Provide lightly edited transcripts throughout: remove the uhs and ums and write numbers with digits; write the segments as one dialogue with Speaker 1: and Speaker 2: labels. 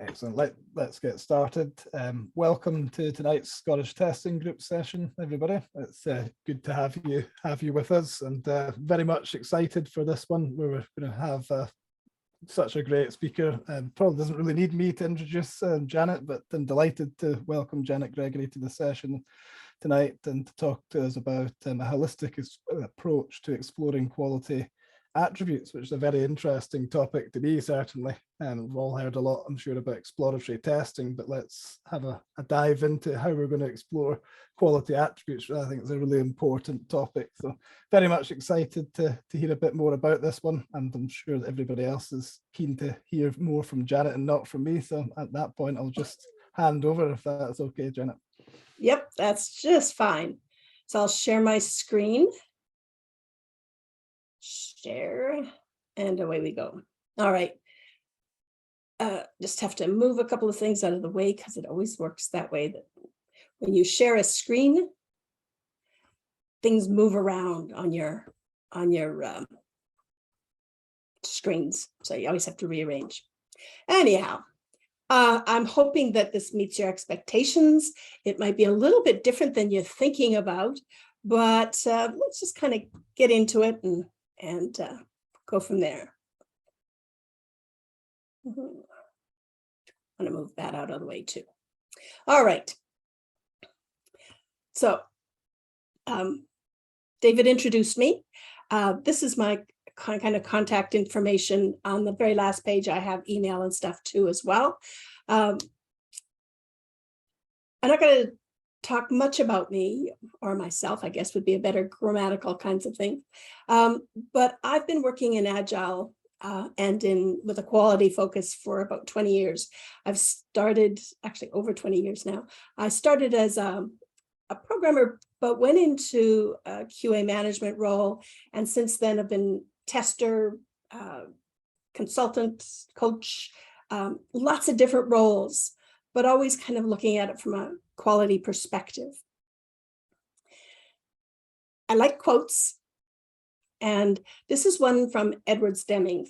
Speaker 1: Excellent. Let's get started. Welcome to tonight's Scottish Testing Group session, everybody. It's good to have you with us, and very much excited for this one. We're going to have such a great speaker. Probably doesn't really need me to introduce Janet, but I'm delighted to welcome Janet Gregory to the session tonight and to talk to us about a holistic approach to exploring quality attributes, which is a very interesting topic to me, certainly. We've all heard a lot, I'm sure, about exploratory testing, but let's have a dive into how we're going to explore quality attributes. I think it's a really important topic. So very much excited to hear a bit more about this one. And I'm sure that everybody else is keen to hear more from Janet and not from me. So at that point, I'll just hand over if that's okay, Janet.
Speaker 2: Yep, that's just fine. So I'll share my screen. Share, and away we go. All right. Just have to move a couple of things out of the way because it always works that way, that when you share a screen, things move around on your screens. So you always have to rearrange. Anyhow, I'm hoping that this meets your expectations. It might be a little bit different than you're thinking about, but let's just kind of get into it and go from there. I'm going to move that out of the way too. All right. So David introduced me. This is my kind of contact information. On the very last page, I have email and stuff too as well. I'm not going to talk much about me or myself, I guess would be a better grammatical kinds of thing. But I've been working in Agile and with a quality focus for about 20 years. I've started, actually over 20 years now. I started as a programmer, but went into a QA management role. And since then I've been tester, consultant, coach, lots of different roles, but always kind of looking at it from a quality perspective. I like quotes, and this is one from Edward Deming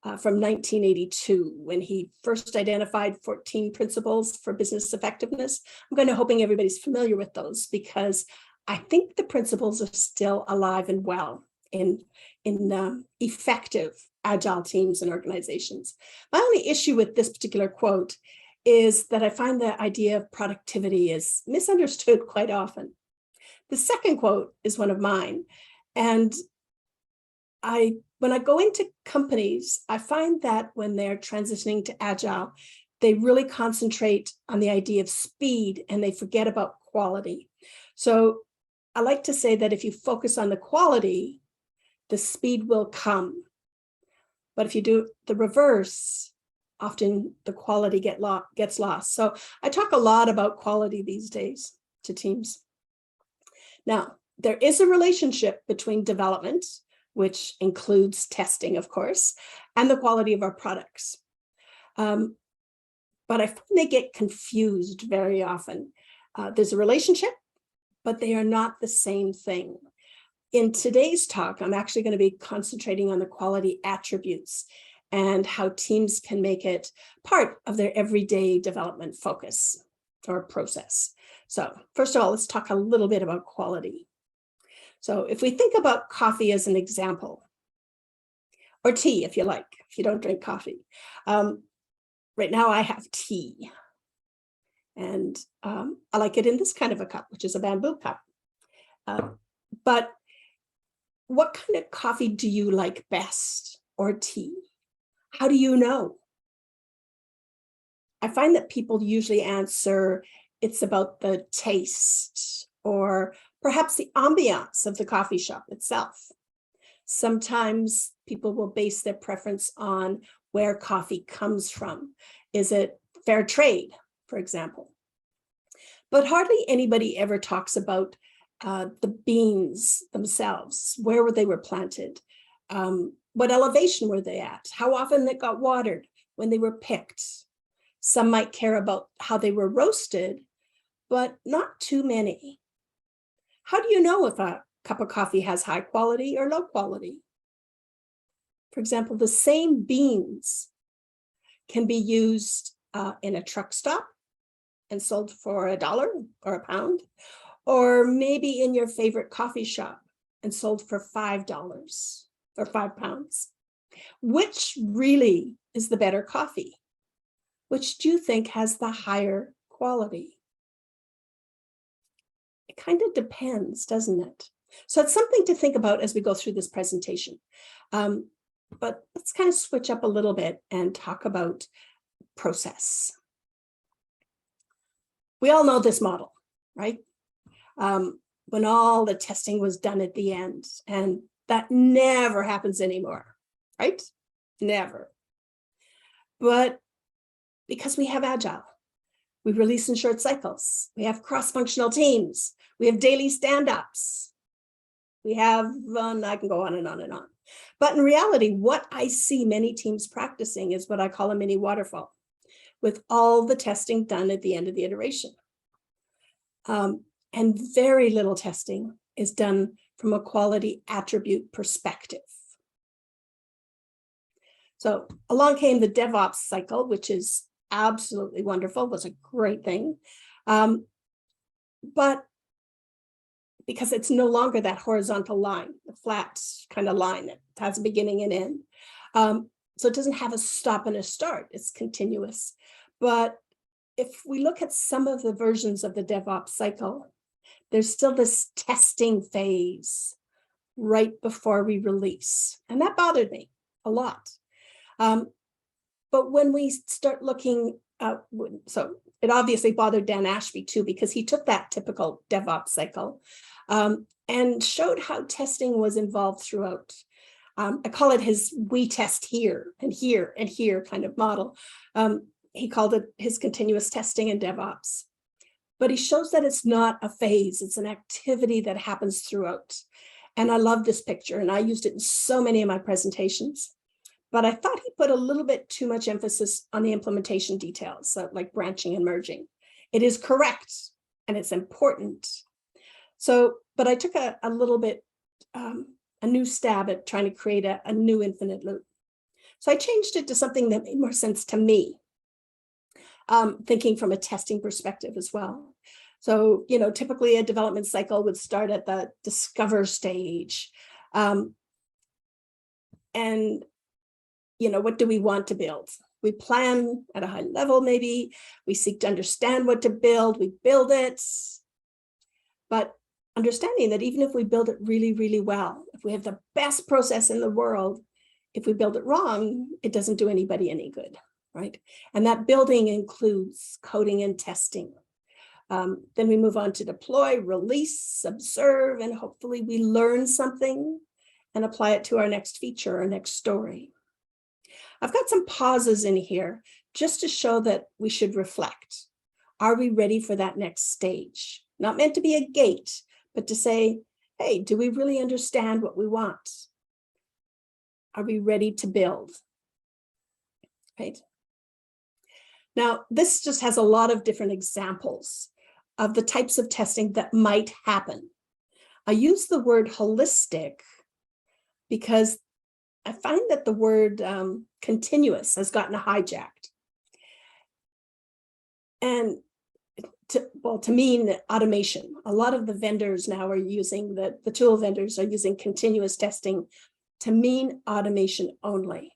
Speaker 2: from 1982, when he first identified 14 principles for business effectiveness. I'm hoping everybody's familiar with those, because I think the principles are still alive and well in effective Agile teams and organizations. My only issue with this particular quote is that I find the idea of productivity is misunderstood quite often. The second quote is one of mine. And when I go into companies, I find that when they're transitioning to Agile, they really concentrate on the idea of speed and they forget about quality. So I like to say that if you focus on the quality, the speed will come. But if you do the reverse, often the quality gets lost. So I talk a lot about quality these days to teams. Now, there is a relationship between development, which includes testing, of course, and the quality of our products. But I find they get confused very often. There's a relationship, but they are not the same thing. In today's talk, I'm actually going to be concentrating on the quality attributes and how teams can make it part of their everyday development focus or process. So first of all, let's talk a little bit about quality. So if we think about coffee as an example, or tea, if you like, if you don't drink coffee. Right now I have tea, and I like it in this kind of a cup, which is a bamboo cup. But what kind of coffee do you like best, or tea? How do you know? I find that people usually answer it's about the taste or perhaps the ambiance of the coffee shop itself. Sometimes people will base their preference on where coffee comes from. Is it fair trade, for example? But hardly anybody ever talks about the beans themselves, where they were planted, what elevation were they at, how often they got watered when they were picked. Some might care about how they were roasted, but not too many. How do you know if a cup of coffee has high quality or low quality? For example, the same beans can be used in a truck stop and sold for $1 or £1, or maybe in your favorite coffee shop and sold for $5 or £5. Which really is the better coffee? Which do you think has the higher quality? It kind of depends, doesn't it? So it's something to think about as we go through this presentation. But let's kind of switch up a little bit and talk about process. We all know this model, right? When all the testing was done at the end, and that never happens anymore, right? Never. But because we have Agile, we release in short cycles, we have cross-functional teams, we have daily stand-ups, we have, I can go on and on and on. But in reality, what I see many teams practicing is what I call a mini waterfall, with all the testing done at the end of the iteration. And very little testing is done from a quality attribute perspective. So along came the DevOps cycle, which is absolutely wonderful, was a great thing. But because it's no longer that horizontal line, the flat kind of line that has a beginning and end. So it doesn't have a stop and a start, it's continuous. But if we look at some of the versions of the DevOps cycle, there's still this testing phase right before we release. And that bothered me a lot. But when we start looking, so it obviously bothered Dan Ashby too, because he took that typical DevOps cycle and showed how testing was involved throughout. I call it his we test here and here and here kind of model. He called it his continuous testing in DevOps. But he shows that it's not a phase, it's an activity that happens throughout. And I love this picture, and I used it in so many of my presentations. But I thought he put a little bit too much emphasis on the implementation details, like branching and merging. It is correct, and it's important. So, but I took a little bit, a new stab at trying to create a new infinite loop. So I changed it to something that made more sense to me, thinking from a testing perspective as well. So, typically a development cycle would start at the discover stage. And what do we want to build? We plan at a high level, maybe. We seek to understand what to build. We build it. But understanding that even if we build it really, really well, if we have the best process in the world, if we build it wrong, it doesn't do anybody any good, right? And that building includes coding and testing. Then we move on to deploy, release, observe, and hopefully we learn something and apply it to our next feature or next story. I've got some pauses in here just to show that we should reflect. Are we ready for that next stage? Not meant to be a gate, but to say, hey, do we really understand what we want? Are we ready to build? Right? Now, this just has a lot of different examples of the types of testing that might happen. I use the word holistic because I find that the word continuous has gotten hijacked. And to mean automation, a lot of the vendors now are using, the tool vendors are using continuous testing to mean automation only.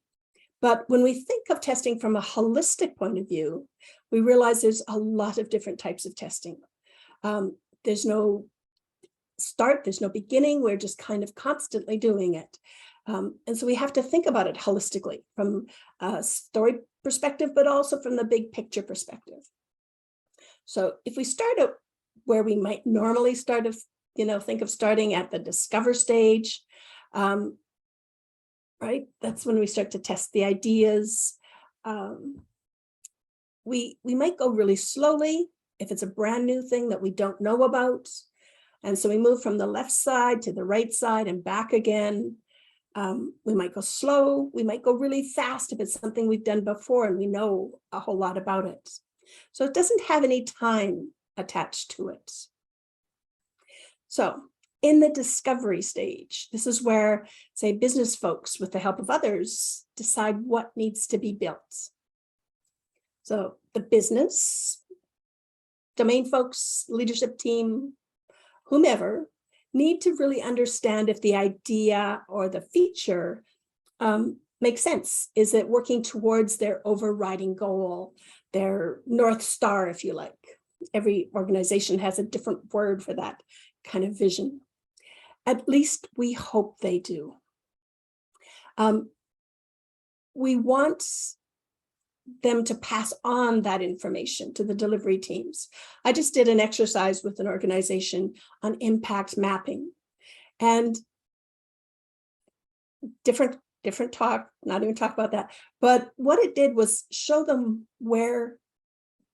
Speaker 2: But when we think of testing from a holistic point of view, we realize there's a lot of different types of testing. There's no start, there's no beginning, we're just kind of constantly doing it. And so we have to think about it holistically from a story perspective, but also from the big picture perspective. So if we start out where we might normally start, think of starting at the discover stage, right? That's when we start to test the ideas. We might go really slowly if it's a brand new thing that we don't know about. And so we move from the left side to the right side and back again. We might go slow, we might go really fast if it's something we've done before and we know a whole lot about it. So it doesn't have any time attached to it. So in the discovery stage, this is where, say, business folks with the help of others decide what needs to be built. So the business, domain folks, leadership team, whomever, need to really understand if the idea or the feature makes sense. Is it working towards their overriding goal, their North Star, if you like? Every organization has a different word for that kind of vision. At least we hope they do. We want them to pass on that information to the delivery teams. I just did an exercise with an organization on impact mapping, and different talk, not even talk about that. But what it did was show them where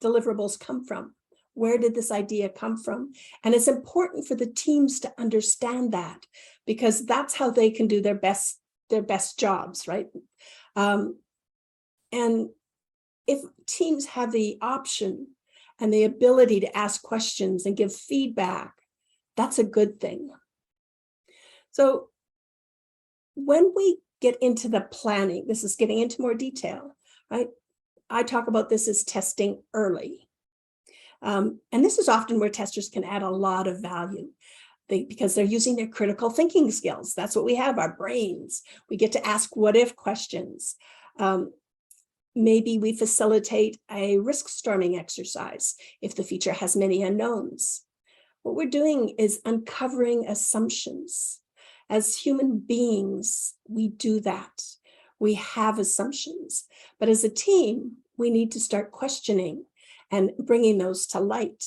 Speaker 2: deliverables come from. Where did this idea come from? And it's important for the teams to understand that, because that's how they can do their best jobs, right? And if teams have the option and the ability to ask questions and give feedback, that's a good thing. So when we get into the planning, this is getting into more detail, right? I talk about this as testing early. And this is often where testers can add a lot of value because they're using their critical thinking skills. That's what we have, our brains. We get to ask what if questions. Maybe we facilitate a risk storming exercise if the feature has many unknowns. What we're doing is uncovering assumptions. As human beings, we do that. We have assumptions, but as a team, we need to start questioning and bringing those to light.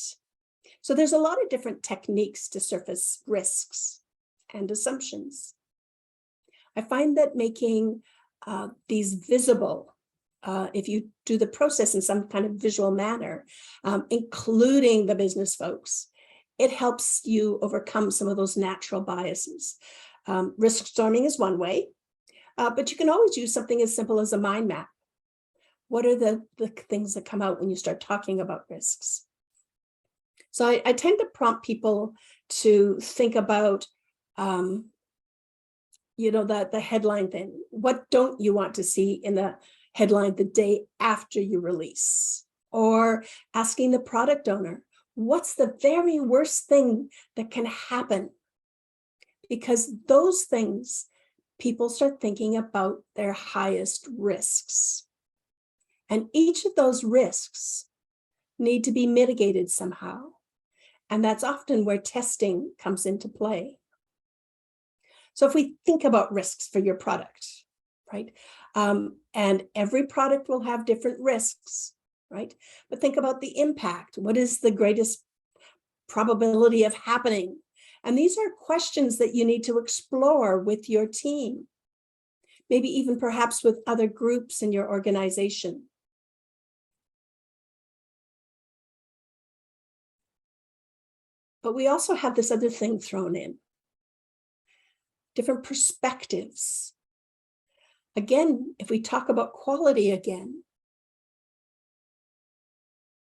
Speaker 2: So there's a lot of different techniques to surface risks and assumptions. I find that making these visible, if you do the process in some kind of visual manner, including the business folks, it helps you overcome some of those natural biases. Risk storming is one way, but you can always use something as simple as a mind map. What are the things that come out when you start talking about risks? So I tend to prompt people to think about, the headline thing. What don't you want to see in the headline the day after you release? Or asking the product owner, what's the very worst thing that can happen? Because those things, people start thinking about their highest risks. And each of those risks need to be mitigated somehow. And that's often where testing comes into play. So if we think about risks for your product, right? And every product will have different risks, right? But think about the impact. What is the greatest probability of happening? And these are questions that you need to explore with your team, maybe even perhaps with other groups in your organization. But we also have this other thing thrown in, different perspectives. Again, if we talk about quality again,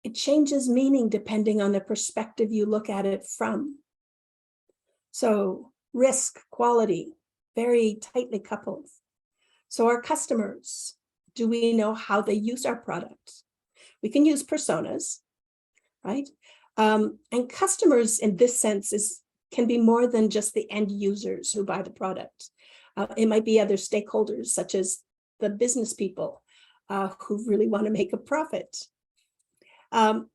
Speaker 2: it changes meaning depending on the perspective you look at it from. So risk, quality, very tightly coupled. So our customers, do we know how they use our product? We can use personas, right? And customers in this sense can be more than just the end users who buy the product. It might be other stakeholders, such as the business people who really want to make a profit. Then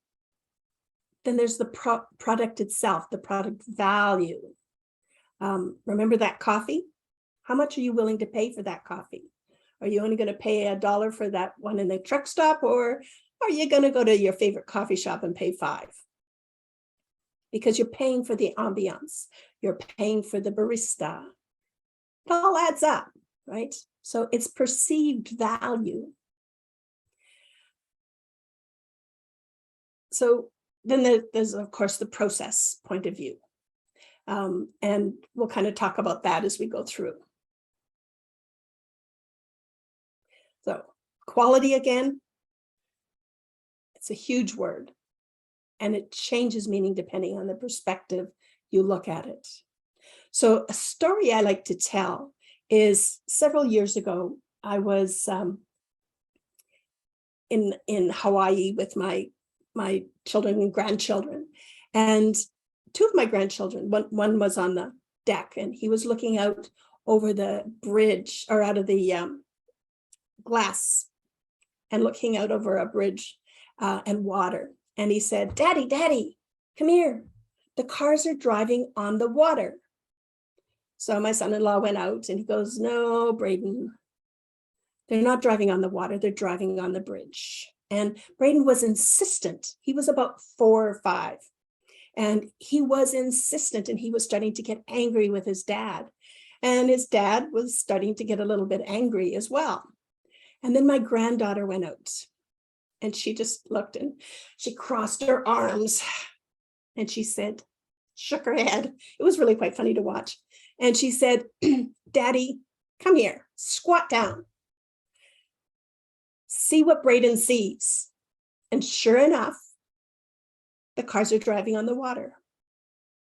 Speaker 2: there's the product itself, the product value. Remember that coffee? How much are you willing to pay for that coffee? Are you only going to pay $1 for that one in the truck stop, or are you going to go to your favorite coffee shop and pay $5? Because you're paying for the ambiance, you're paying for the barista. It all adds up, right? So it's perceived value. So then there's, of course, the process point of view. And we'll kind of talk about that as we go through. So quality again, it's a huge word. And it changes meaning depending on the perspective you look at it. So a story I like to tell is several years ago, I was in Hawaii with my children and grandchildren. And two of my grandchildren, one was on the deck and he was looking out over the bridge or out of the glass and looking out over a bridge and water. And he said, Daddy, come here. The cars are driving on the water. So my son-in-law went out and he goes, no, Braden, they're not driving on the water. They're driving on the bridge. And Braden was insistent. He was about 4 or 5. And he was insistent and he was starting to get angry with his dad. And his dad was starting to get a little bit angry as well. And then my granddaughter went out and she just looked and she crossed her arms and she said, shook her head. It was really quite funny to watch. And she said, Daddy, come here, squat down. See what Braden sees. And sure enough, the cars are driving on the water.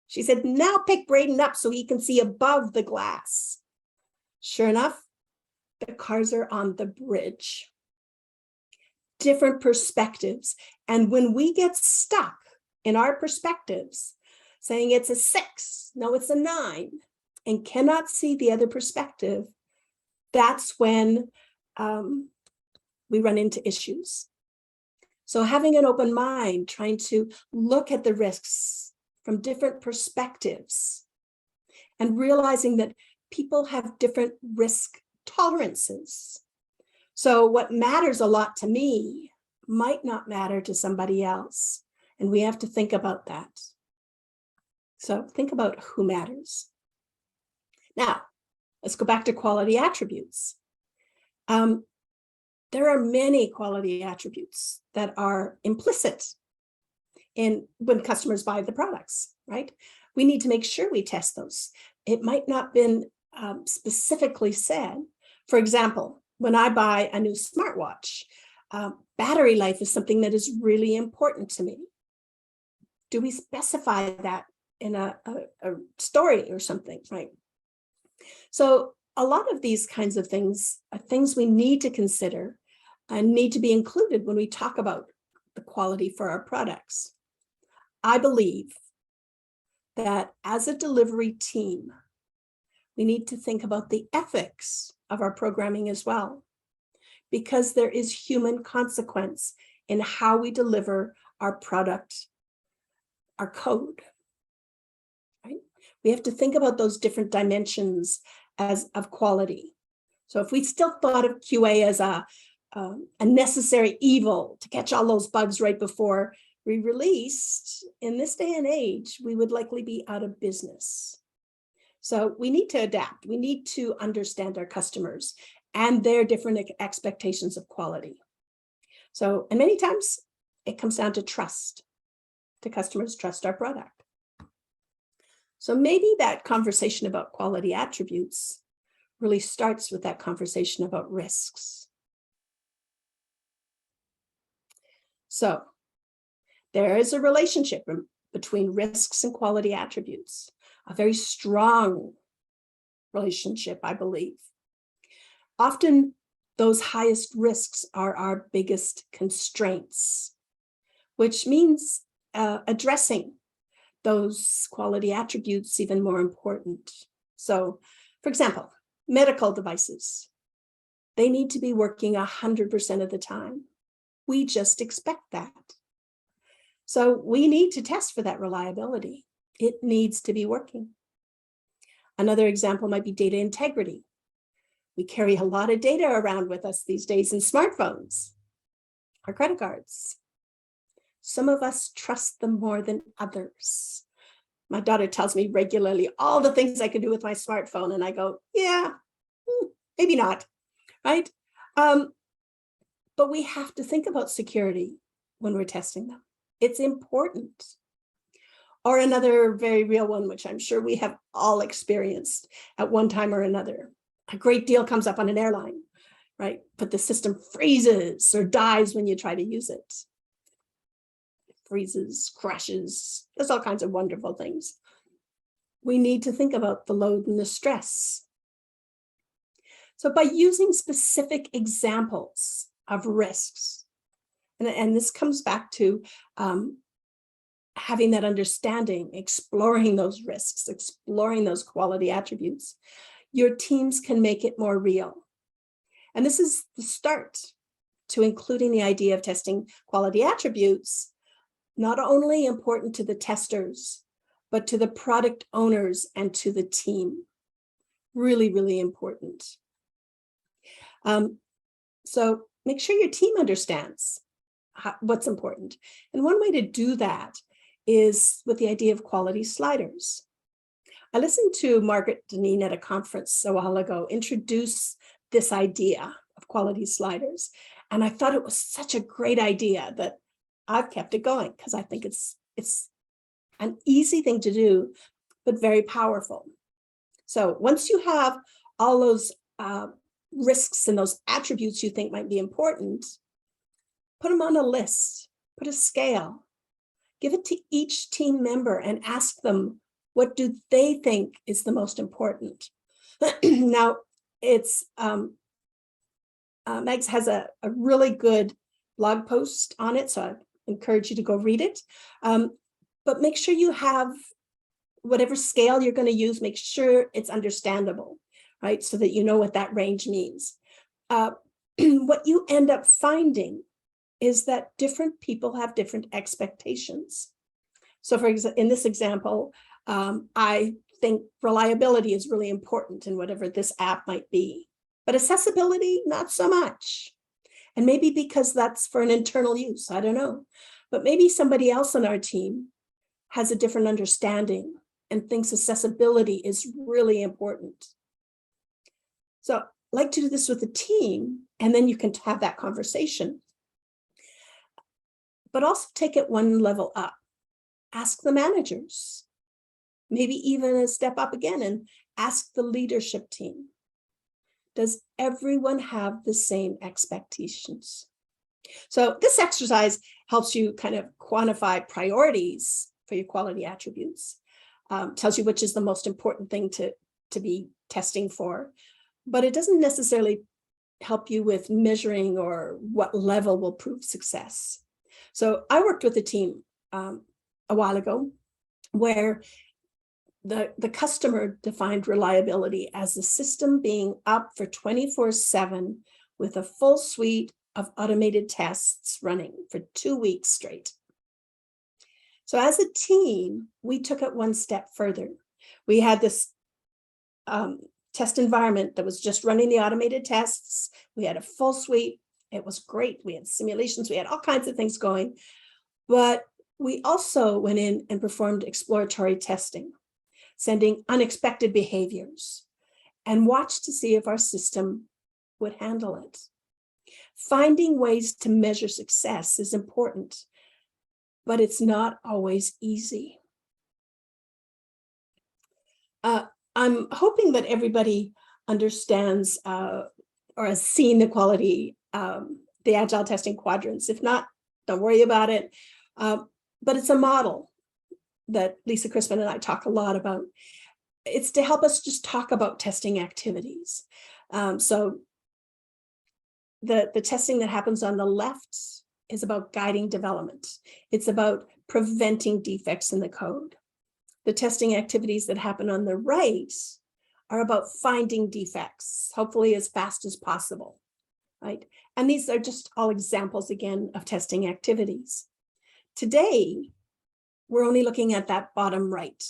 Speaker 2: She said, now pick Braden up so he can see above the glass. Sure enough, the cars are on the bridge. Different perspectives. And when we get stuck in our perspectives, saying it's a 6, no, it's a 9, and cannot see the other perspective, that's when we run into issues. So having an open mind, trying to look at the risks from different perspectives and realizing that people have different risk tolerances. So what matters a lot to me might not matter to somebody else. And we have to think about that. So think about who matters. Now, let's go back to quality attributes. There are many quality attributes that are implicit in when customers buy the products, right? We need to make sure we test those. It might not have been specifically said. For example, when I buy a new smartwatch, battery life is something that is really important to me. Do we specify that in a story or something, right? So a lot of these kinds of things are things we need to consider and need to be included when we talk about the quality for our products. I believe that as a delivery team, we need to think about the ethics of our programming as well, because there is human consequence in how we deliver our product, our code, right? We have to think about those different dimensions of quality. So if we still thought of QA as a necessary evil to catch all those bugs right before we released, in this day and age, we would likely be out of business. So we need to adapt. We need to understand our customers and their different expectations of quality. So, and many times it comes down to trust. The customers trust our product. So maybe that conversation about quality attributes really starts with that conversation about risks. So there is a relationship between risks and quality attributes, a very strong relationship, I believe. Often those highest risks are our biggest constraints, which means addressing those quality attributes even more important. So, for example, medical devices, they need to be working 100% of the time. We just expect that. So we need to test for that reliability. It needs to be working. Another example might be data integrity. We carry a lot of data around with us these days in smartphones, our credit cards. Some of us trust them more than others. My daughter tells me regularly all the things I can do with my smartphone, and I go, yeah, maybe not, right? But we have to think about security when we're testing them. It's important. Or another very real one, which I'm sure we have all experienced at one time or another. A great deal comes up on an airline, right? But the system freezes or dies when you try to use it. Freezes, crashes, there's all kinds of wonderful things. We need to think about the load and the stress. So by using specific examples of risks, And this comes back to having that understanding, exploring those risks, exploring those quality attributes. Your teams can make it more real. And this is the start to including the idea of testing quality attributes, not only important to the testers, but to the product owners and to the team. Really, really important. So make sure your team understands what's important. And one way to do that is with the idea of quality sliders. I listened to Margaret Deneen at a conference a while ago introduce this idea of quality sliders. And I thought it was such a great idea that I've kept it going because I think it's an easy thing to do, but very powerful. So once you have all those risks and those attributes you think might be important, put them on a list, put a scale, give it to each team member and ask them, what do they think is the most important? Now, it's Megs has a really good blog post on it, so I encourage you to go read it. But make sure you have whatever scale you're going to use, make sure it's understandable, right? So that you know what that range means. What you end up finding is that different people have different expectations. So for example, in this example, I think reliability is really important in whatever this app might be, but accessibility, not so much. And maybe because that's for an internal use, I don't know. But maybe somebody else on our team has a different understanding and thinks accessibility is really important. So I like to do this with the team, and then you can have that conversation. But also take it one level up. Ask the managers, maybe even a step up again and ask the leadership team. Does everyone have the same expectations? So this exercise helps you kind of quantify priorities for your quality attributes, tells you which is the most important thing to be testing for, but it doesn't necessarily help you with measuring or what level will prove success. So I worked with a team a while ago where the customer defined reliability as the system being up for 24/7 with a full suite of automated tests running for 2 weeks straight. So as a team, we took it one step further. We had this test environment that was just running the automated tests. We had a full suite. It was great. We had simulations. We had all kinds of things going. But we also went in and performed exploratory testing, sending unexpected behaviors, and watched to see if our system would handle it. Finding ways to measure success is important, but it's not always easy. I'm hoping that everybody understands or has seen the quality, the agile testing quadrants. If not, don't worry about it. But it's a model that Lisa Crispin and I talk a lot about. It's to help us just talk about testing activities. So the testing that happens on the left is about guiding development. It's about preventing defects in the code. The testing activities that happen on the right are about finding defects, hopefully as fast as possible, right? And these are just all examples, again, of testing activities. Today, we're only looking at that bottom right,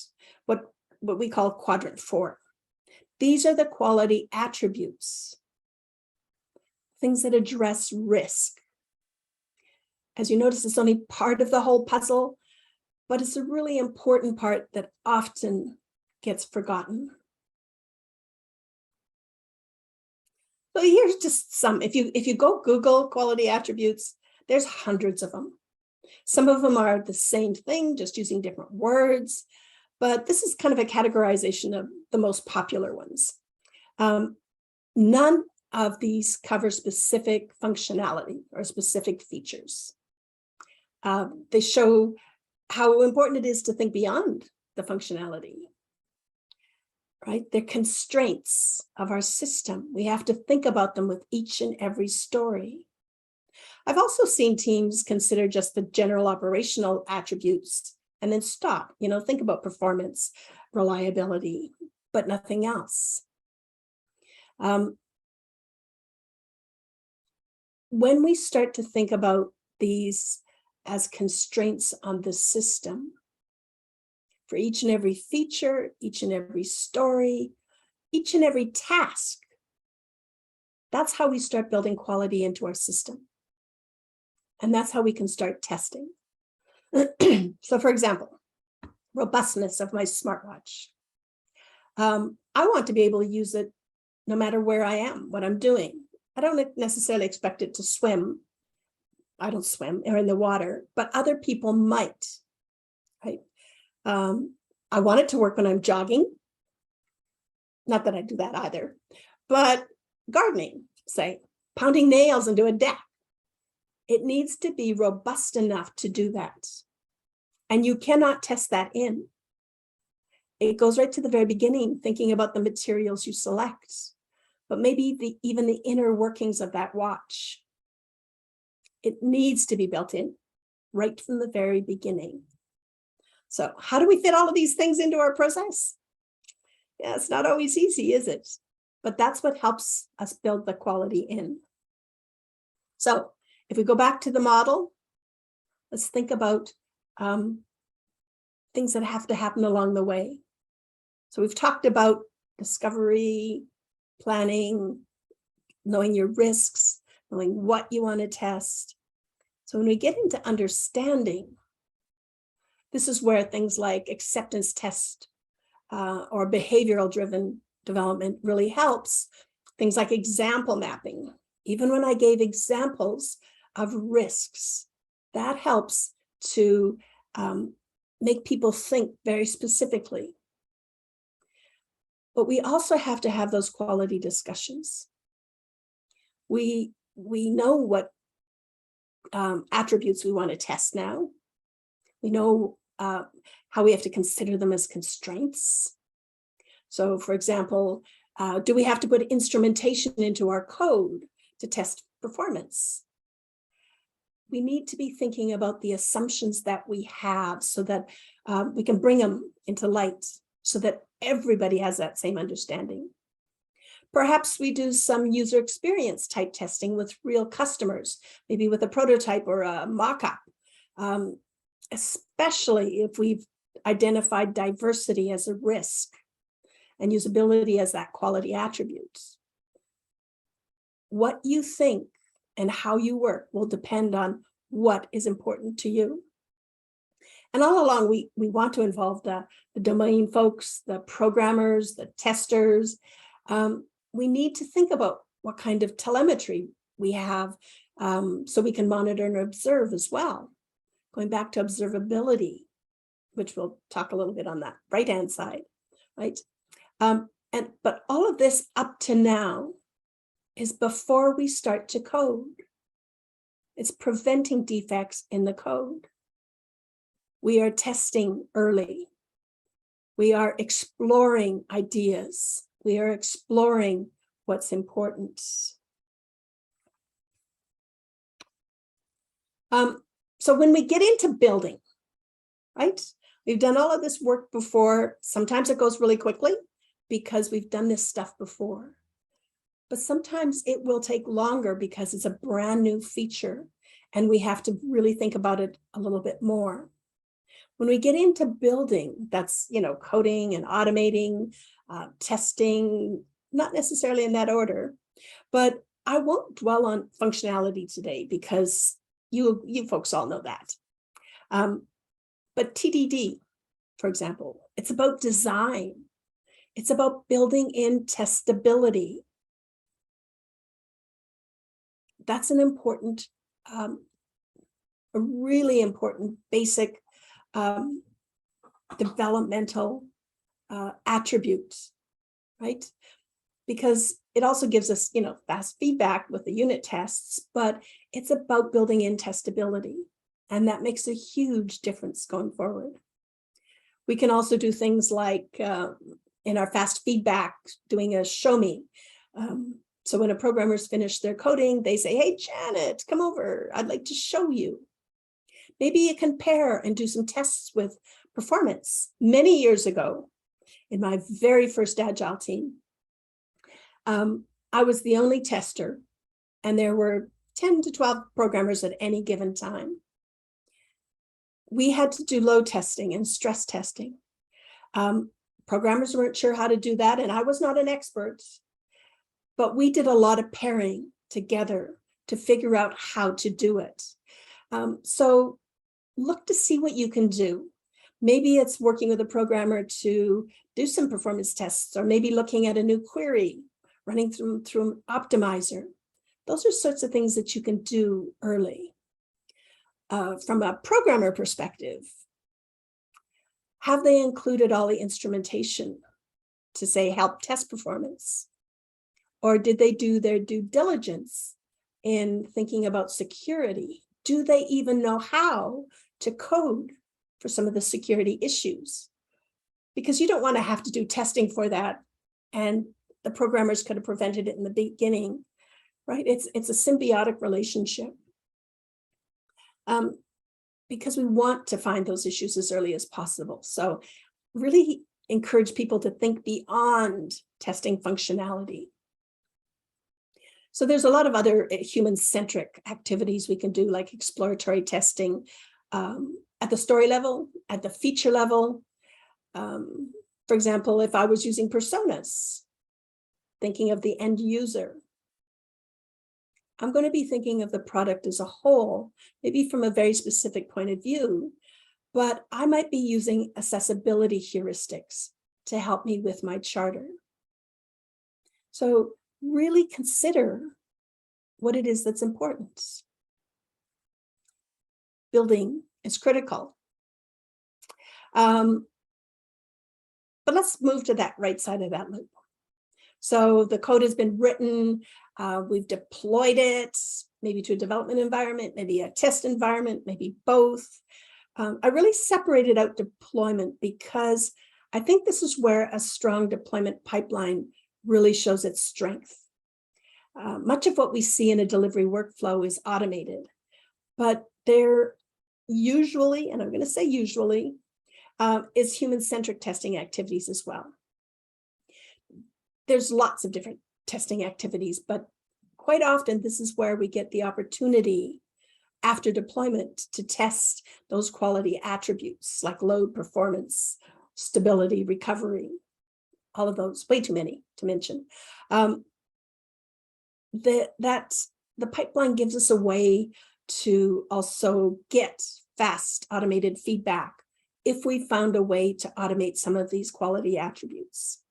Speaker 2: what we call quadrant 4. These are the quality attributes, things that address risk. As you notice, it's only part of the whole puzzle, but it's a really important part that often gets forgotten. So here's just some. If you go Google quality attributes, there's hundreds of them. Some of them are the same thing, just using different words, but this is kind of a categorization of the most popular ones. None of these cover specific functionality or specific features. They show how important it is to think beyond the functionality, right? They're constraints of our system. We have to think about them with each and every story. I've also seen teams consider just the general operational attributes and then stop, think about performance, reliability, but nothing else. When we start to think about these as constraints on the system, for each and every feature, each and every story, each and every task, that's how we start building quality into our system. And that's how we can start testing. So for example, robustness of my smartwatch. I want to be able to use it no matter where I am, what I'm doing. I don't necessarily expect it to swim. I don't swim or in the water, but other people might, right? I want it to work when I'm jogging. Not that I do that either, but gardening, say, pounding nails into a deck. It needs to be robust enough to do that. And you cannot test that in. It goes right to the very beginning, thinking about the materials you select, but maybe even the inner workings of that watch. It needs to be built in right from the very beginning. So how do we fit all of these things into our process? Yeah, it's not always easy, is it? But that's what helps us build the quality in. So if we go back to the model, let's think about things that have to happen along the way. So we've talked about discovery, planning, knowing your risks, knowing what you want to test. So when we get into understanding, this is where things like acceptance test or behavioral driven development really helps. Things like example mapping. Even when I gave examples of risks, that helps to make people think very specifically. But we also have to have those quality discussions. We know what attributes we want to test now. We know how we have to consider them as constraints. So for example, do we have to put instrumentation into our code to test performance? We need to be thinking about the assumptions that we have so that we can bring them into light so that everybody has that same understanding. Perhaps we do some user experience type testing with real customers, maybe with a prototype or a mock-up, especially if we've identified diversity as a risk and usability as that quality attribute. What you think and how you work will depend on what is important to you. And all along, we want to involve the domain folks, the programmers, the testers. We need to think about what kind of telemetry we have so we can monitor and observe as well. Going back to observability, which we'll talk a little bit on that right-hand side, right? But all of this up to now is before we start to code. It's preventing defects in the code. We are testing early. We are exploring ideas. We are exploring what's important. So when we get into building, right? We've done all of this work before. Sometimes it goes really quickly because we've done this stuff before. But sometimes it will take longer because it's a brand new feature and we have to really think about it a little bit more. When we get into building, that's, coding and automating, testing, not necessarily in that order, but I won't dwell on functionality today because you folks all know that. But TDD, for example, it's about design. It's about building in testability. That's an important, a really important basic developmental attribute, right? Because it also gives us, fast feedback with the unit tests, but it's about building in testability. And that makes a huge difference going forward. We can also do things like in our fast feedback, doing a show me. So when a programmer's finished their coding, they say, hey, Janet, come over. I'd like to show you. Maybe you compare and do some tests with performance. Many years ago, in my very first Agile team, I was the only tester, and there were 10 to 12 programmers at any given time. We had to do load testing and stress testing. Programmers weren't sure how to do that, and I was not an expert, but we did a lot of pairing together to figure out how to do it. So look to see what you can do. Maybe it's working with a programmer to do some performance tests, or maybe looking at a new query, running through an optimizer. Those are sorts of things that you can do early. From a programmer perspective, have they included all the instrumentation to say help test performance? Or did they do their due diligence in thinking about security? Do they even know how to code for some of the security issues? Because you don't want to have to do testing for that, and the programmers could have prevented it in the beginning, right? It's a symbiotic relationship. Because we want to find those issues as early as possible. So really encourage people to think beyond testing functionality. So there's a lot of other human-centric activities we can do, like exploratory testing at the story level, at the feature level. For example, if I was using personas, thinking of the end user, I'm going to be thinking of the product as a whole, maybe from a very specific point of view, but I might be using accessibility heuristics to help me with my charter. So really consider what it is that's important. Building is critical. But let's move to that right side of that loop. So the code has been written, we've deployed it, maybe to a development environment, maybe a test environment, maybe both. I really separated out deployment because I think this is where a strong deployment pipeline really shows its strength. Much of what we see in a delivery workflow is automated, but there usually, and I'm going to say usually, is human-centric testing activities as well. There's lots of different testing activities, but quite often this is where we get the opportunity after deployment to test those quality attributes like load, performance, stability, recovery, all of those, way too many to mention. The pipeline gives us a way to also get fast automated feedback if we found a way to automate some of these quality attributes.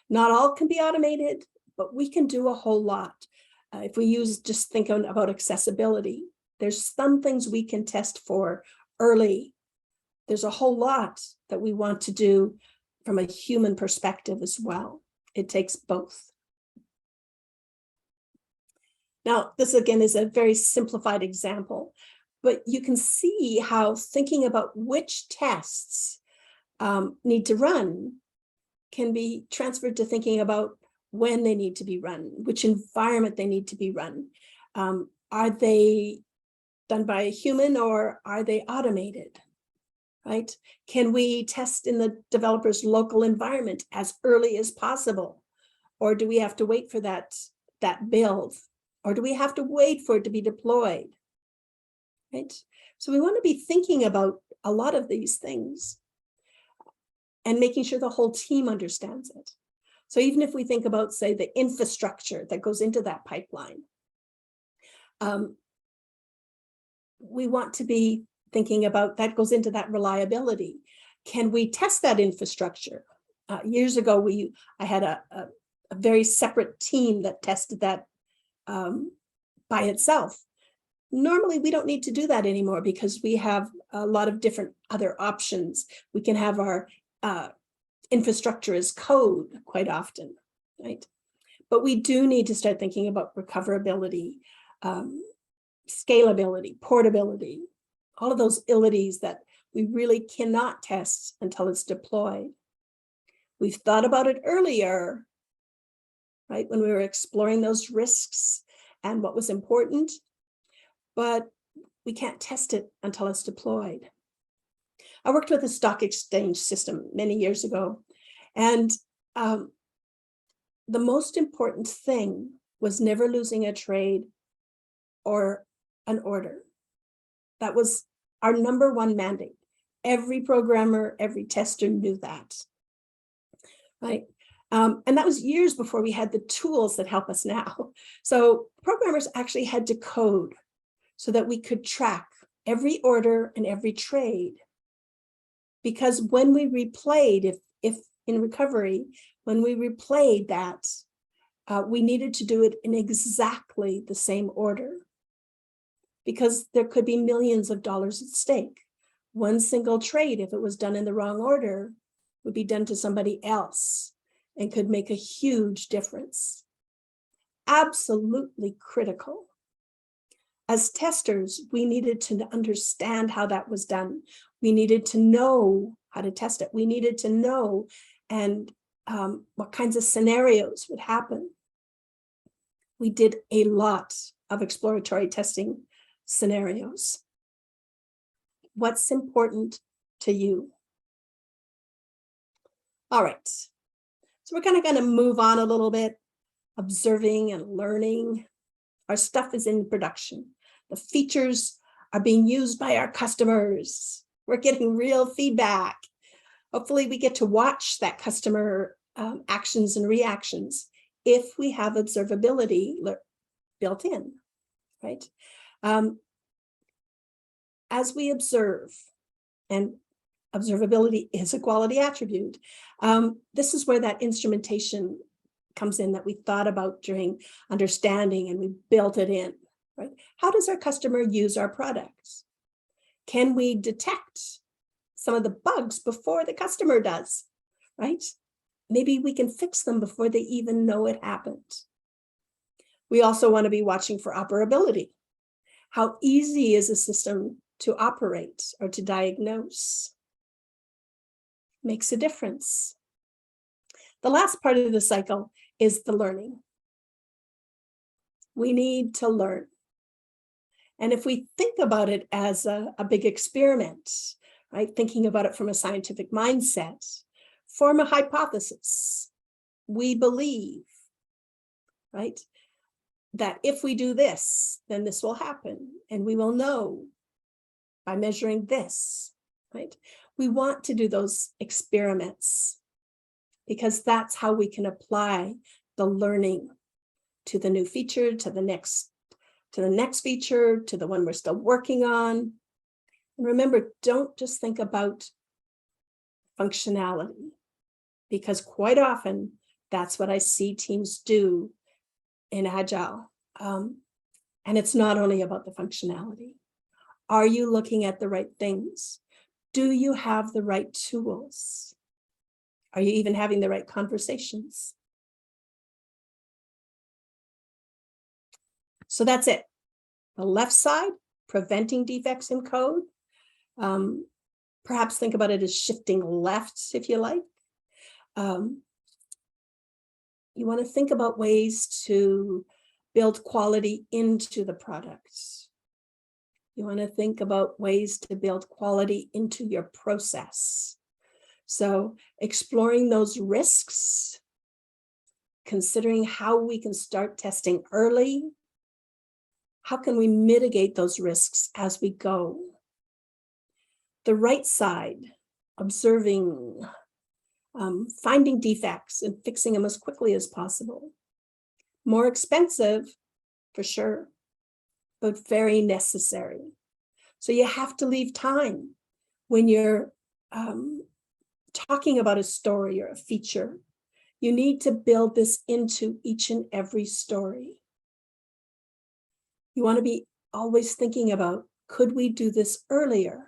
Speaker 2: Not all can be automated, but we can do a whole lot. If we just thinking about accessibility, there's some things we can test for early. There's a whole lot that we want to do from a human perspective as well. It takes both. Now, this again is a very simplified example, but you can see how thinking about which tests need to run can be transferred to thinking about when they need to be run, which environment they need to be run. Are they done by a human or are they automated, right? Can we test in the developer's local environment as early as possible? Or do we have to wait for that build? Or do we have to wait for it to be deployed, right? So we want to be thinking about a lot of these things and making sure the whole team understands it. So even if we think about, say, the infrastructure that goes into that pipeline, we want to be thinking about that goes into that reliability. Can we test that infrastructure? Years ago, I had a very separate team that tested that by itself. Normally, we don't need to do that anymore because we have a lot of different other options. We can have our infrastructure as code quite often, right? But we do need to start thinking about recoverability, scalability, portability, all of those abilities that we really cannot test until it's deployed. We've thought about it earlier, right? When we were exploring those risks and what was important, but we can't test it until it's deployed. I worked with a stock exchange system many years ago, and the most important thing was never losing a trade or an order. That was our number one mandate. Every programmer, every tester knew that, right? And that was years before we had the tools that help us now. So programmers actually had to code so that we could track every order and every trade. Because when we replayed, if in recovery, when we replayed that, we needed to do it in exactly the same order, because there could be millions of dollars at stake. One single trade, if it was done in the wrong order, would be done to somebody else and could make a huge difference. Absolutely critical. As testers, we needed to understand how that was done. We needed to know how to test it. We needed to know and what kinds of scenarios would happen. We did a lot of exploratory testing scenarios. What's important to you? All right, so we're kind of going to move on a little bit, observing and learning. Our stuff is in production. The features are being used by our customers. We're getting real feedback. Hopefully we get to watch that customer actions and reactions if we have observability built in, right? As we observe, and observability is a quality attribute, this is where that instrumentation comes in that we thought about during understanding, and we built it in, right? How does our customer use our products? Can we detect some of the bugs before the customer does, right? Maybe we can fix them before they even know it happened. We also want to be watching for operability. How easy is a system to operate or to diagnose? Makes a difference. The last part of the cycle is the learning. We need to learn. And if we think about it as a big experiment, right, thinking about it from a scientific mindset, form a hypothesis. We believe, right, that if we do this, then this will happen, and we will know by measuring this, right? We want to do those experiments because that's how we can apply the learning to the new feature, to the next feature, to the one we're still working on. And remember, don't just think about functionality, because quite often that's what I see teams do in Agile. And it's not only about the functionality. Are you looking at the right things? Do you have the right tools? Are you even having the right conversations? So that's it. The left side, preventing defects in code. Perhaps think about it as shifting left, if you like. You want to think about ways to build quality into the products. You want to think about ways to build quality into your process. So exploring those risks, considering how we can start testing early. How can we mitigate those risks as we go? The right side, observing, finding defects and fixing them as quickly as possible. More expensive, for sure, but very necessary. So you have to leave time when you're talking about a story or a feature. You need to build this into each and every story. You want to be always thinking about, could we do this earlier?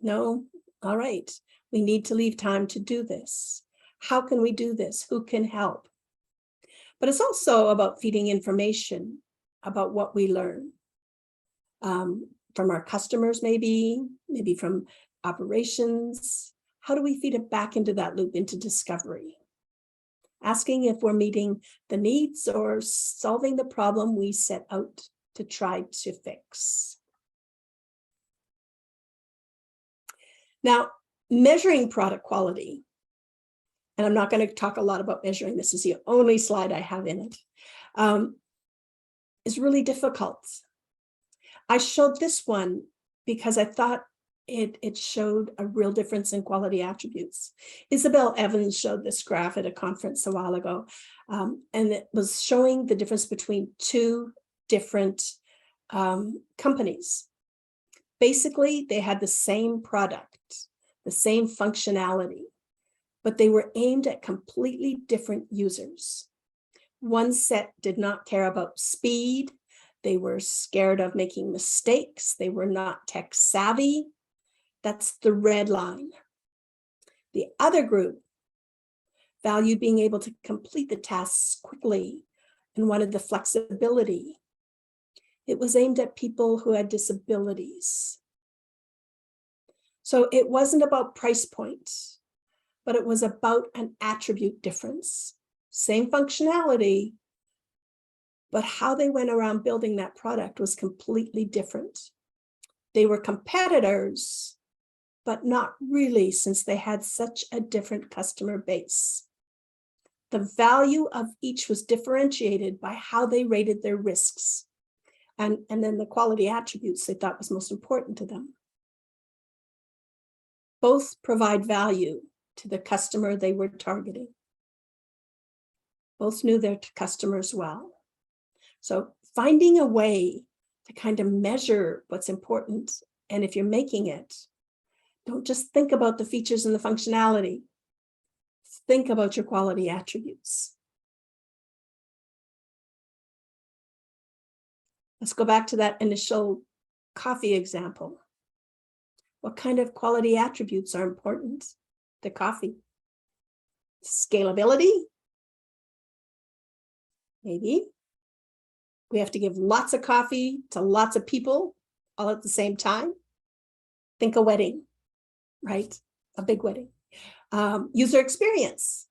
Speaker 2: No? All right. We need to leave time to do this. How can we do this? Who can help? But it's also about feeding information about what we learn from our customers, maybe from operations. How do we feed it back into that loop, into discovery? asking if we're meeting the needs or solving the problem we set out to try to fix. Now, measuring product quality, and I'm not going to talk a lot about measuring, this is the only slide I have in it, is really difficult. I showed this one because I thought it showed a real difference in quality attributes. Isabel Evans showed this graph at a conference a while ago, and it was showing the difference between two different companies. Basically, they had the same product, the same functionality, but they were aimed at completely different users. One set did not care about speed. They were scared of making mistakes. They were not tech savvy. That's the red line. The other group valued being able to complete the tasks quickly and wanted the flexibility. It was aimed at people who had disabilities. So it wasn't about price point, but it was about an attribute difference. Same functionality, but how they went around building that product was completely different. They were competitors, but not really, since they had such a different customer base. The value of each was differentiated by how they rated their risks, and then the quality attributes they thought was most important to them. Both provide value to the customer they were targeting. Both knew their customers well. So finding a way to kind of measure what's important, and if you're making it, don't just think about the features and the functionality. Think about your quality attributes. Let's go back to that initial coffee example. What kind of quality attributes are important to coffee? Scalability? Maybe. We have to give lots of coffee to lots of people all at the same time. Think a wedding, right? A big wedding. User experience.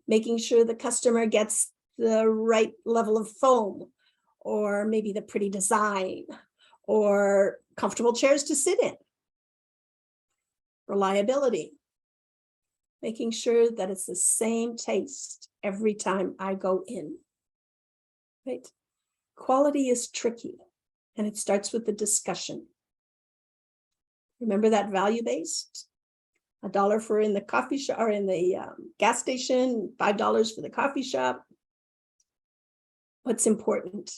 Speaker 2: Making sure the customer gets the right level of foam, or maybe the pretty design, or comfortable chairs to sit in. Reliability. Making sure that it's the same taste every time I go in. Right? Quality is tricky, and it starts with the discussion. Remember that value-based? $1 for in the coffee shop, or in the gas station, $5 for the coffee shop. What's important?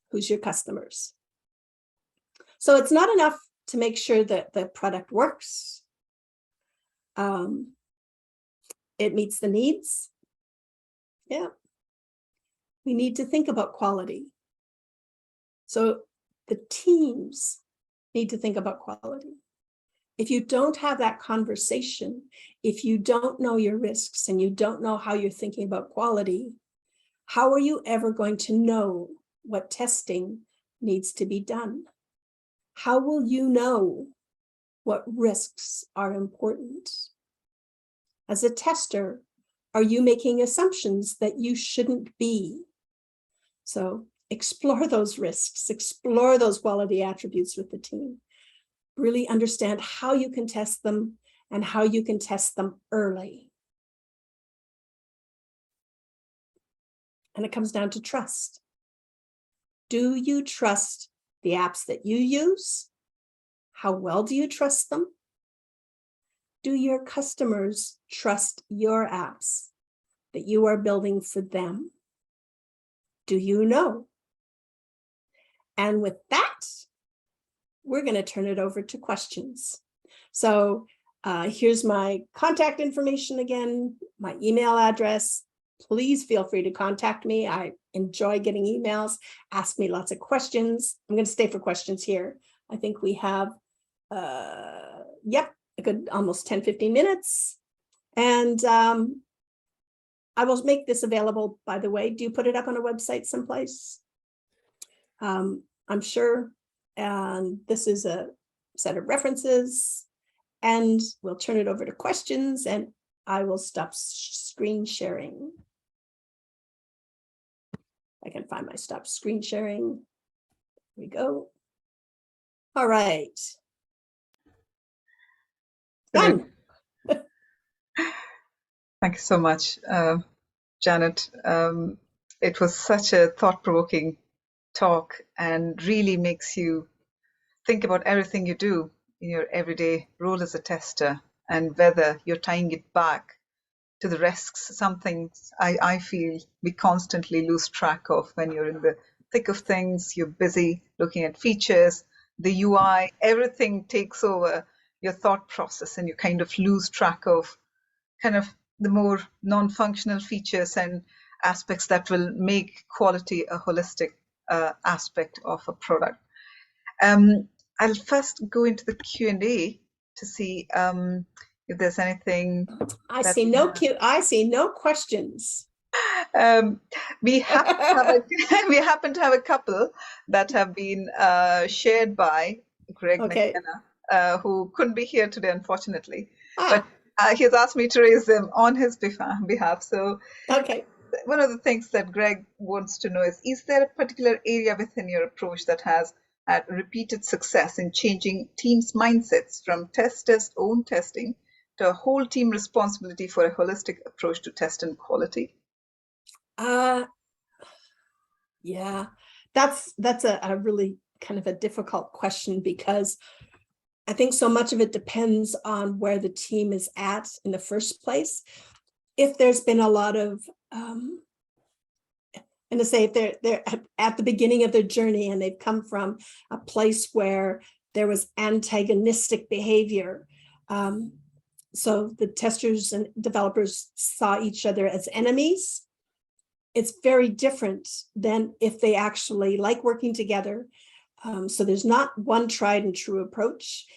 Speaker 2: Who's your customers? So it's not enough to make sure that the product works. It meets the needs. Yeah. We need to think about quality. So the teams need to think about quality. If you don't have that conversation, if you don't know your risks and you don't know how you're thinking about quality, how are you ever going to know what testing needs to be done? How will you know what risks are important? As a tester, are you making assumptions that you shouldn't be? So explore those risks, explore those quality attributes with the team. Really understand how you can test them and how you can test them early. And it comes down to trust. Do you trust the apps that you use? How well do you trust them? Do your customers trust your apps that you are building for them? Do you know? And with that, we're going to turn it over to questions. So here's my contact information again, my email address. Please feel free to contact me. I enjoy getting emails. Ask me lots of questions. I'm going to stay for questions here. I think we have, a good almost 10, 15 minutes. And I will make this available, by the way. Do you put it up on a website someplace? I'm sure. And this is a set of references. And we'll turn it over to questions. And I will stop screen sharing. I can find my stop screen sharing. Here we go. All right. Done.
Speaker 3: Thank you so much, Janet. It was such a thought-provoking talk and really makes you think about everything you do in your everyday role as a tester and whether you're tying it back to the risks, something I feel we constantly lose track of when you're in the thick of things, you're busy looking at features, the UI, everything takes over your thought process and you kind of lose track of kind of the more non-functional features and aspects that will make quality a holistic aspect of a product. I'll first go into the Q&A to see if there's anything.
Speaker 2: I see no questions.
Speaker 3: We happen to have a couple that have been shared by Greg McKenna, who couldn't be here today, unfortunately. But he's asked me to raise them on his behalf. So one of the things that Greg wants to know is there a particular area within your approach that has had repeated success in changing teams' mindsets from testers' own testing to a whole team responsibility for a holistic approach to test and quality?
Speaker 2: Yeah, that's a really kind of a difficult question, because I think so much of it depends on where the team is at in the first place. If there's been a lot of, and to say if they're at the beginning of their journey and they've come from a place where there was antagonistic behavior, so the testers and developers saw each other as enemies, it's very different than if they actually like working together. So there's not one tried and true approach.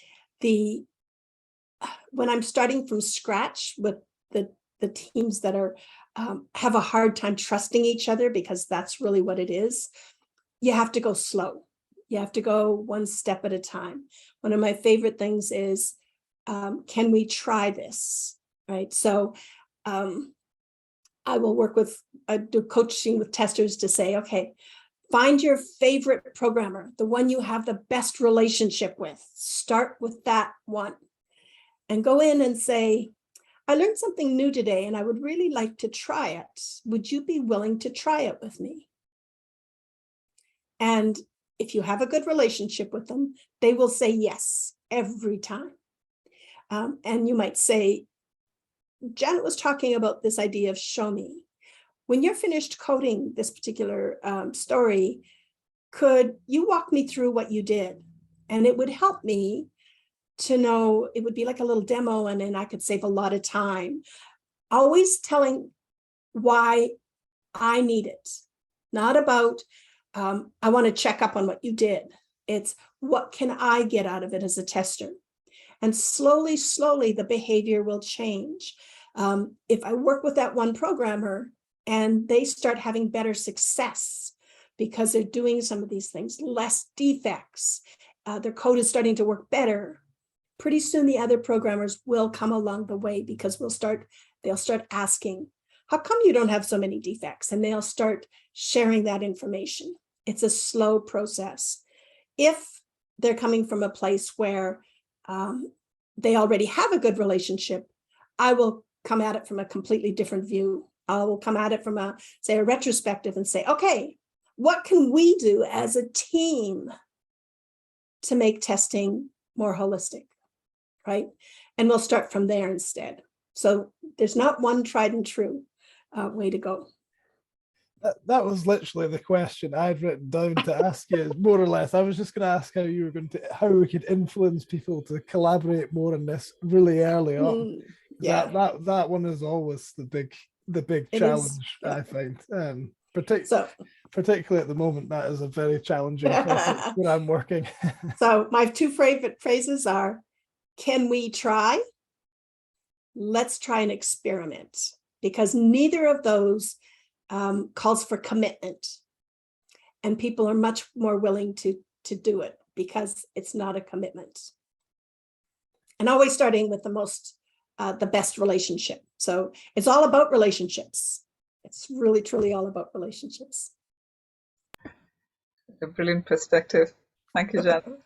Speaker 2: When I'm starting from scratch with the teams that are have a hard time trusting each other, because that's really what it is, you have to go slow. You have to go one step at a time. One of my favorite things is, can we try this, right? So I will work with, do coaching with testers to say, okay, find your favorite programmer, the one you have the best relationship with. Start with that one and go in and say, I learned something new today and I would really like to try it. Would you be willing to try it with me? And if you have a good relationship with them, they will say yes every time. And you might say, Janet was talking about this idea of show me. When you're finished coding this particular story, could you walk me through what you did? And it would help me to know, it would be like a little demo, and then I could save a lot of time. Always telling why I need it, not about, I want to check up on what you did. It's what can I get out of it as a tester? And slowly, slowly, the behavior will change. If I work with that one programmer and they start having better success because they're doing some of these things, less defects, their code is starting to work better, pretty soon the other programmers will come along the way, because they'll start asking, how come you don't have so many defects? And they'll start sharing that information. It's a slow process. If they're coming from a place where they already have a good relationship, I will come at it from a completely different view. I will come at it from a retrospective and say, okay, what can we do as a team to make testing more holistic, right? And we'll start from there instead. So there's not one tried and true way to go.
Speaker 1: That was literally the question I'd written down to ask you, more or less. I was just going to ask how we could influence people to collaborate more on this really early on.
Speaker 2: Yeah,
Speaker 1: that one is always the big challenge, yeah. I find. Particularly at the moment, that is a very challenging topic where I'm working.
Speaker 2: So my two favorite phrases are, can we try? Let's try an experiment, because neither of those calls for commitment, and people are much more willing to do it because it's not a commitment. And always starting with the most the best relationship. So it's all about relationships. It's really, truly all about relationships.
Speaker 3: A brilliant perspective. Thank you, Janet.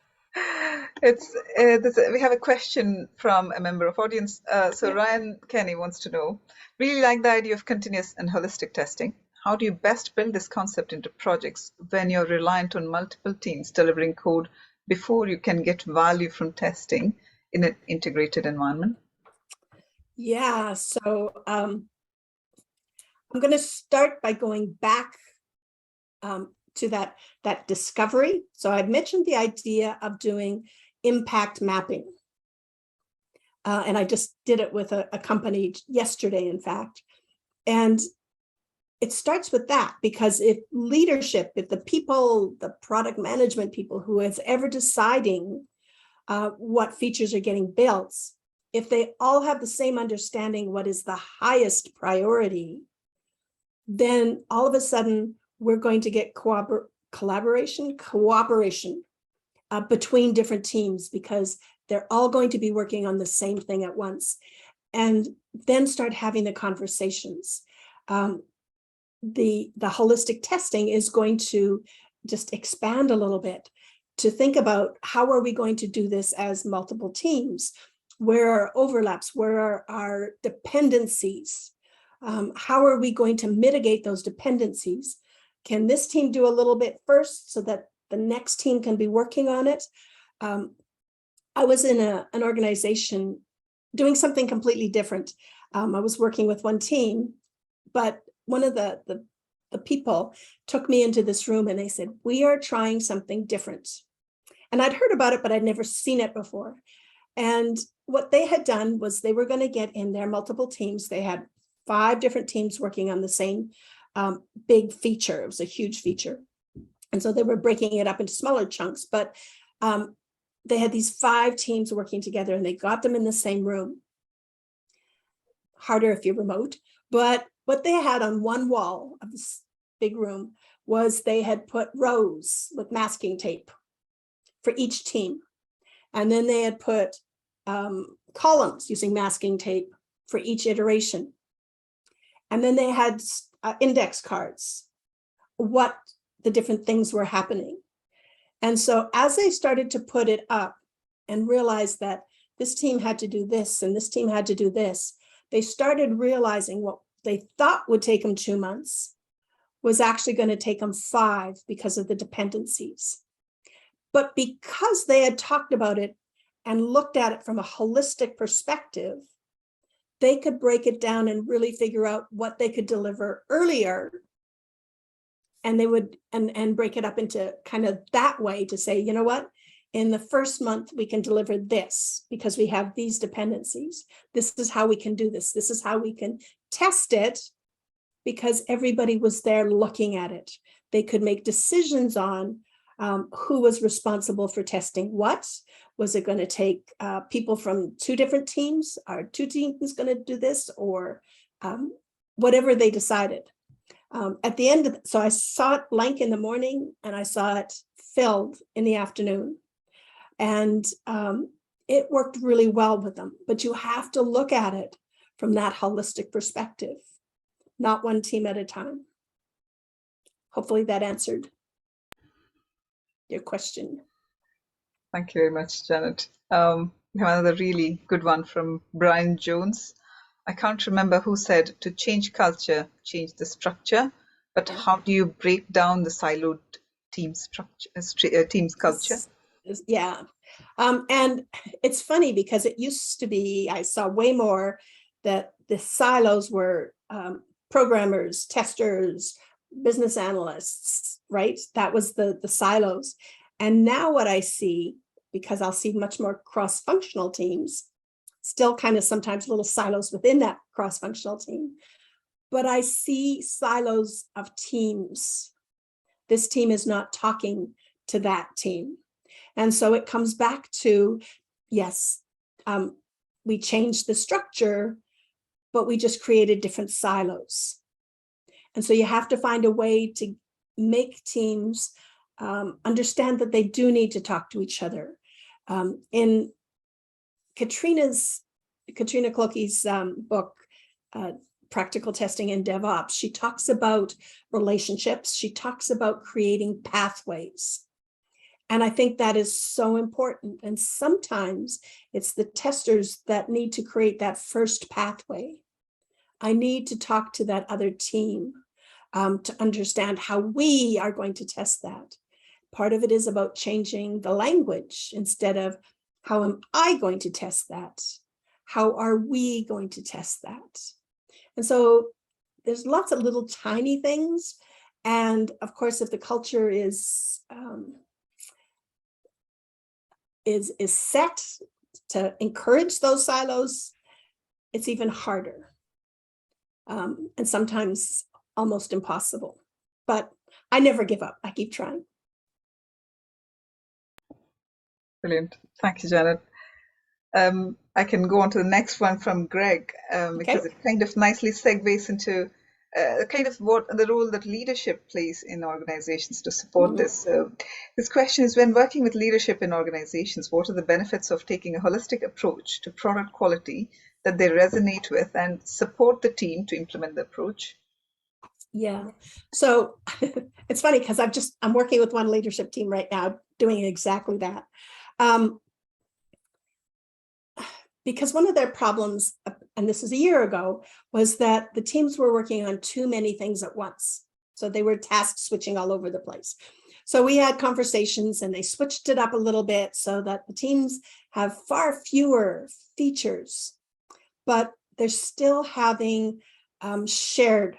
Speaker 3: We have a question from a member of audience. So Ryan Kenny wants to know, really like the idea of continuous and holistic testing. How do you best build this concept into projects when you're reliant on multiple teams delivering code before you can get value from testing in an integrated environment?
Speaker 2: Yeah, so I'm going to start by going back to that discovery. So I mentioned the idea of doing impact mapping. And I just did it with a company yesterday, in fact. And it starts with that, because if leadership, if the people, the product management people who is ever deciding what features are getting built, if they all have the same understanding what is the highest priority, then all of a sudden we're going to get cooperation between different teams, because they're all going to be working on the same thing at once, and then start having the conversations. The holistic testing is going to just expand a little bit to think about, how are we going to do this as multiple teams? Where are overlaps? Where are our dependencies? How are we going to mitigate those dependencies? Can this team do a little bit first so that the next team can be working on it? I was in an organization doing something completely different. I was working with one team, but one of the people took me into this room and they said, we are trying something different. And I'd heard about it, but I'd never seen it before. And what they had done was they were going to get in their multiple teams. They had 5 different teams working on the same big feature. It was a huge feature. And so they were breaking it up into smaller chunks, but they had these 5 teams working together, and they got them in the same room. Harder if you're remote, but what they had on one wall of this big room was they had put rows with masking tape for each team. And then they had put columns using masking tape for each iteration. And then they had index cards, what the different things were happening. And so as they started to put it up and realized that this team had to do this and this team had to do this, they started realizing what they thought would take them 2 months was actually going to take them 5 because of the dependencies. But because they had talked about it and looked at it from a holistic perspective, they could break it down and really figure out what they could deliver earlier. And they would and break it up into kind of that way to say, you know what, in the first month, we can deliver this because we have these dependencies. This is how we can do this. This is how we can test it, because everybody was there looking at it. They could make decisions on who was responsible for testing what. Was it going to take people from 2 different teams? Are 2 teams going to do this, or whatever they decided? At the end of so I saw it blank in the morning and I saw it filled in the afternoon. And it worked really well with them. But you have to look at it from that holistic perspective, not one team at a time. Hopefully that answered your question.
Speaker 3: Thank you very much, Janet. We have another really good one from Brian Jones. I can't remember who said, to change culture, change the structure, but how do you break down the siloed team structure, team's culture?
Speaker 2: Yeah. And it's funny because it used to be, I saw way more that the silos were programmers, testers, business analysts, right? That was the silos. And now what I see, because I'll see much more cross-functional teams, still kind of sometimes little silos within that cross-functional team, but I see silos of teams. This team is not talking to that team. And so it comes back to, yes, we changed the structure, but we just created different silos. And so you have to find a way to make teams understand that they do need to talk to each other. In Katrina's Katrina Clokey's book, Practical Testing in DevOps, she talks about relationships. She talks about creating pathways. And I think that is so important. And sometimes it's the testers that need to create that first pathway. I need to talk to that other team to understand how we are going to test that. Part of it is about changing the language instead of how am I going to test that? How are we going to test that? And so there's lots of little tiny things. And of course, if the culture is set to encourage those silos, it's even harder. And sometimes almost impossible. But I never give up. I keep trying.
Speaker 3: Brilliant. Thank you, Janet. I can go on to the next one from Greg, because it kind of nicely segues into kind of what the role that leadership plays in organizations to support this. So this question is, when working with leadership in organizations, what are the benefits of taking a holistic approach to product quality that they resonate with and support the team to implement the approach?
Speaker 2: Yeah, so it's funny because I'm working with one leadership team right now doing exactly that. Because one of their problems, and this is a year ago, was that the teams were working on too many things at once. So they were task switching all over the place. So we had conversations and they switched it up a little bit so that the teams have far fewer features, but they're still having shared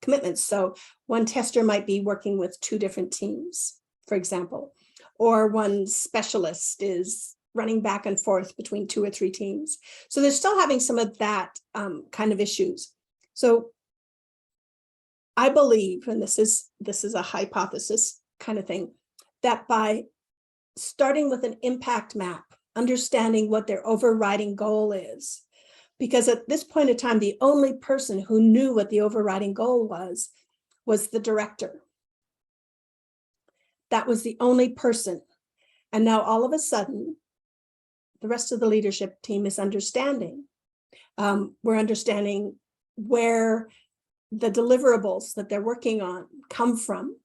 Speaker 2: commitments. So one tester might be working with 2 different teams, for example, or one specialist is running back and forth between 2 or 3 teams. So they're still having some of that kind of issues. So I believe, and this is a hypothesis kind of thing, that by starting with an impact map, understanding what their overriding goal is, because at this point in time, the only person who knew what the overriding goal was the director. That was the only person. And now all of a sudden, the rest of the leadership team is understanding. We're understanding where the deliverables that they're working on come from.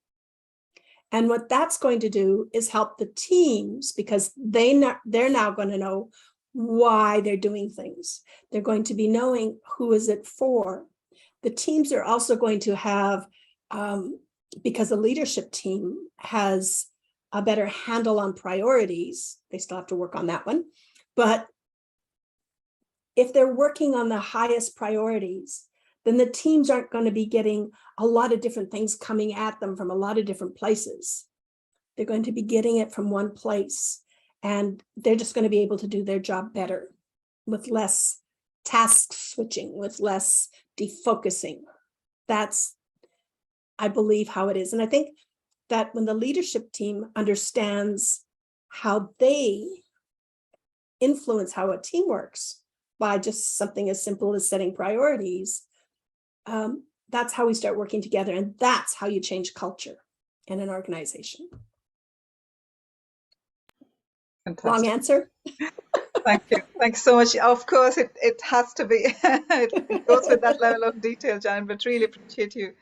Speaker 2: And what that's going to do is help the teams, because they're now going to know why they're doing things. They're going to be knowing who is it for. The teams are also going to have, because the leadership team has a better handle on priorities, they still have to work on that one. But if they're working on the highest priorities, then the teams aren't going to be getting a lot of different things coming at them from a lot of different places. They're going to be getting it from one place, and they're just going to be able to do their job better with less task switching, with less defocusing. That's, I believe, how it is. And I think that when the leadership team understands how they influence how a team works by just something as simple as setting priorities, that's how we start working together. And that's how you change culture in an organization.
Speaker 3: Fantastic.
Speaker 2: Long answer.
Speaker 3: Thank you. Thanks so much. Of course, it has to be. It goes with that level of detail, Jan, but really appreciate you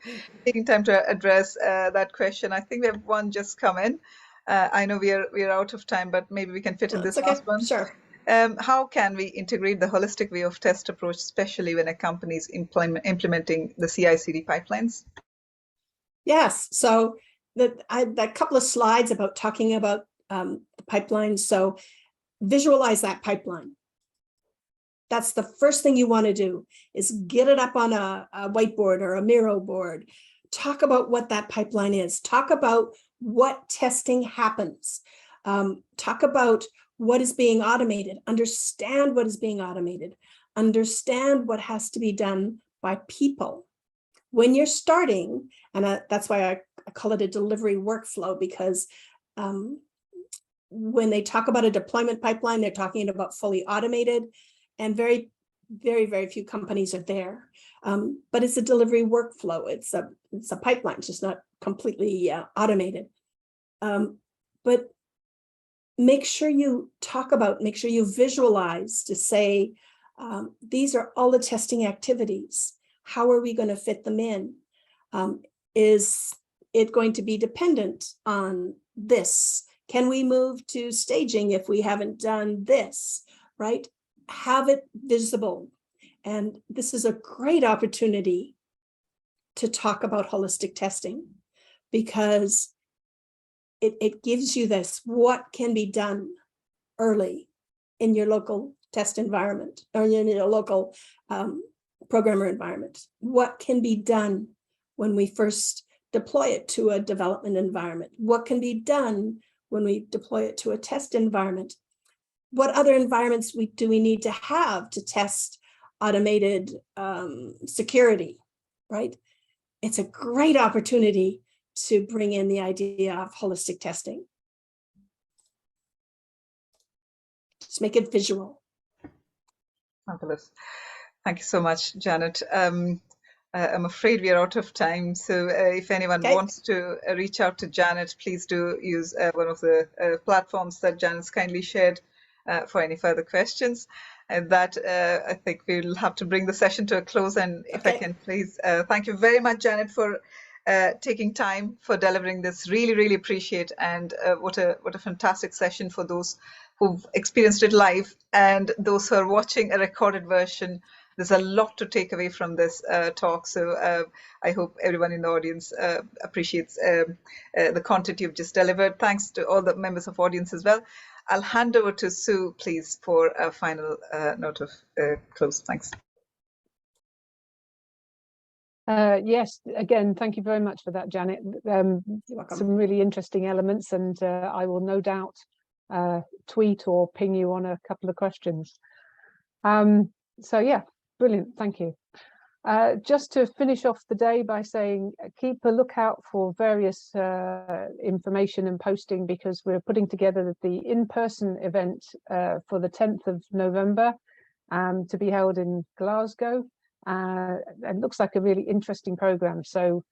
Speaker 3: taking time to address that question. I think we have one just come in. I know we are out of time, but maybe we can fit in this last one.
Speaker 2: Sure.
Speaker 3: How can we integrate the holistic way of test approach, especially when a company is implementing the CI/CD pipelines?
Speaker 2: Yes. So that couple of slides about talking about the pipeline. So visualize that pipeline. That's the first thing you want to do, is get it up on a whiteboard or a Miro board. Talk about what that pipeline is. Talk about what testing happens. Talk about what is being automated. Understand what is being automated. Understand what has to be done by people. When you're starting, and that's why I call it a delivery workflow, because when they talk about a deployment pipeline, they're talking about fully automated, and very, very, very few companies are there. But it's a delivery workflow. It's a pipeline, it's just not completely automated. But make sure you talk about, make sure you visualize to say, these are all the testing activities. How are we going to fit them in? Is it going to be dependent on this? Can we move to staging if we haven't done this, right? Have it visible. And this is a great opportunity to talk about holistic testing, because it gives you this, what can be done early in your local test environment or in your local programmer environment. What can be done when we first deploy it to a development environment? What can be done when we deploy it to a test environment? What other environments do we need to have to test automated security, right? It's a great opportunity to bring in the idea of holistic testing. Just make it visual.
Speaker 3: Fabulous. Thank you so much, Janet. I'm afraid we are out of time. So if anyone wants to reach out to Janet, please do use one of the platforms that Janet's kindly shared for any further questions. And that I think we'll have to bring the session to a close. And if I can please, thank you very much, Janet, for taking time for delivering this. Really, really appreciate. And what a fantastic session for those who've experienced it live and those who are watching a recorded version. There's a lot to take away from this talk. So I hope everyone in the audience appreciates the content you've just delivered. Thanks to all the members of audience as well. I'll hand over to Sue, please, for a final note of close. Thanks.
Speaker 4: Yes, again, thank you very much for that, Janet. Some really interesting elements, and I will no doubt tweet or ping you on a couple of questions. So yeah, brilliant, thank you. Just to finish off the day by saying, keep a lookout for various information and posting, because we're putting together the in-person event for the 10th of November to be held in Glasgow. It looks like a really interesting program. So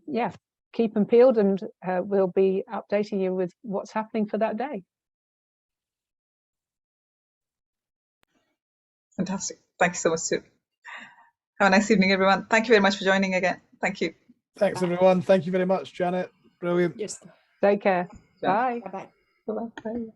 Speaker 4: yeah, keep them peeled, and we'll be updating you with what's happening for that day.
Speaker 3: Fantastic. Thank you so much, Sue. Have a nice evening, everyone. Thank you very much for joining again. Thank you.
Speaker 1: Thanks, everyone. Thank you very much, Janet. Brilliant.
Speaker 2: Yes.
Speaker 4: Take care.
Speaker 3: Yeah.
Speaker 4: Bye.
Speaker 2: Bye-bye.
Speaker 3: Bye-bye. Bye.